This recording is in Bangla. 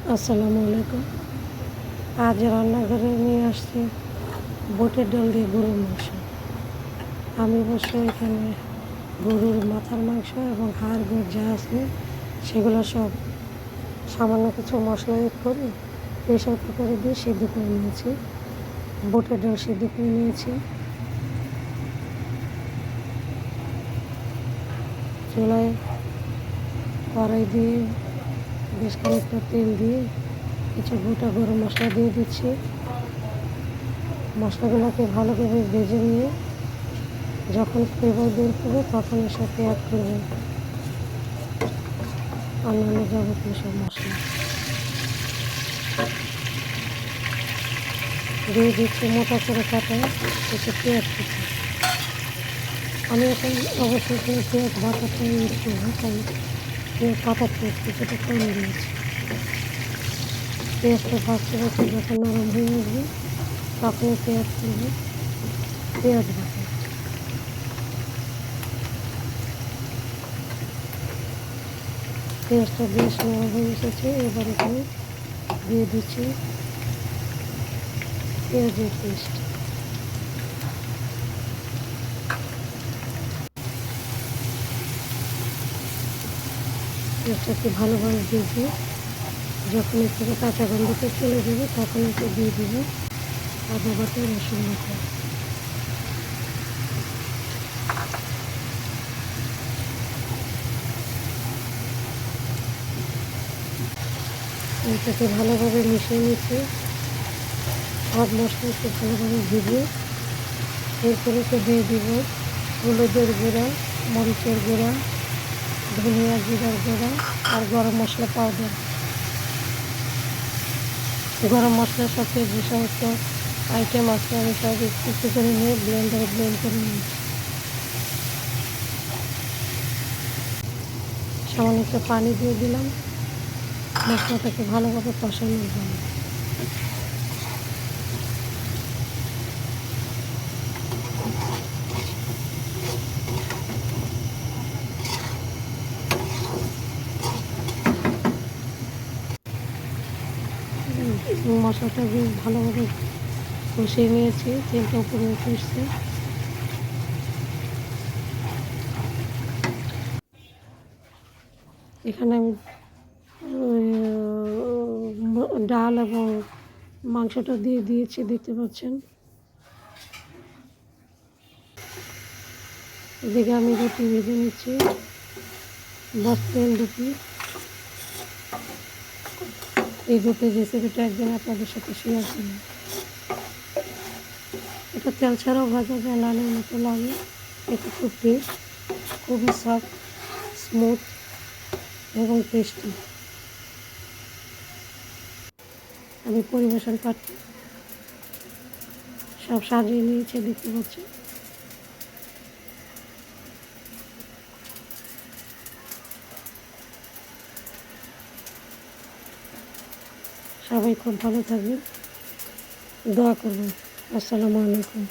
আসসালামু আলাইকুম। আজ রান্নাঘরে নিয়ে আসছি বুটের ডাল দিয়ে গরুর মাংস। আমি অবশ্য এখানে গরুর মাথার মাংস এবং হাড় গোড় যা আছে সেগুলো সব সামান্য কিছু মশলা এড করে প্রেশার কুকারে দিয়ে সিদ্ধ করে নিয়েছি। বুটের ডাল সিদ্ধ করে নিয়েছি। চুলায় কড়াই দিয়ে বেশ খানিকটা তেল দিয়ে কিছু গোটা গরম মশলা দিয়ে দিচ্ছি। মশলাগুলোকে ভালোভাবে ভেজে নিয়ে যখন ফ্লেভার বের করবে তখন এর সাথে অ্যাড করবে অন্যান্য যাবতীয় সব মশলা। দিয়ে দিচ্ছি মোটা করে কাটা কিছু পেঁয়াজ কুচি। আমি এখন অবশ্যই পেঁয়াজ বাটাটা ইউজ করবো, তাই পেঁয়াজ কাটার পেঁয়াজ কিছুটা কম দিয়েছি। পেঁয়াজটা ভাজতে ভাজতে যখন নরম হয়ে আসবে তখন পেঁয়াজ করবো পেঁয়াজ বাটা। পেঁয়াজটা বেশ নরম হয়ে এসেছে, এবার এখানে দিয়ে দিচ্ছি পেঁয়াজের পেস্ট। পেঁয়াজটাকে ভালোভাবে ভেজে যখন এর থেকে কাঁচা গন্ধটা চলে যাবে তখন এতে দিয়ে দেবো আদা বাটা, রসুন বাটা। এটাকে ভালোভাবে মিশিয়ে নিচ্ছি, সব মশলাকে ভালোভাবে ভেজে এরপরে দিয়ে দিব হলুদের গুঁড়া, মরিচের গুঁড়া, ধনিয়া জিরার গুঁড়া আর গরম মশলা পাউডার। গরম মশলার সাথে যে সমস্ত আইটেম আছে আমি সব একটু করে নিয়ে ব্লেন্ডারে ব্লেন্ড করে নিয়েছি। সামান্য একটু পানি দিয়ে দিলাম মশলাটাকে ভালোভাবে কষানোর জন্য। মশলাটা বেশ ভালোভাবে কষিয়ে নিয়েছি, তেলটা উপরে উঠে এসছে। এখানে আমি ডাল এবং মাংসটা দিয়ে দিয়েছি, দেখতে পাচ্ছেন। এদিকে আমি রুটি ভেজে নিচ্ছি, প্লেন রুটি। এই রুটির রেসিপিটা একদিন আপনাদের সাথে শেয়ার করি। এটা তেল ছাড়াও ভাজা যায়, নানের মতো লাগে। এটা খুব টেস্ট, খুবই সফট, স্মুথ এবং টেস্টি। আমি পরিবেশন পাচ্ছি সব সাজিয়ে নিয়েছে, দেখতে পাচ্ছি। সবাই খুব ভালো থাকবেন, দোয়া করবেন। আসসালামু আলাইকুম।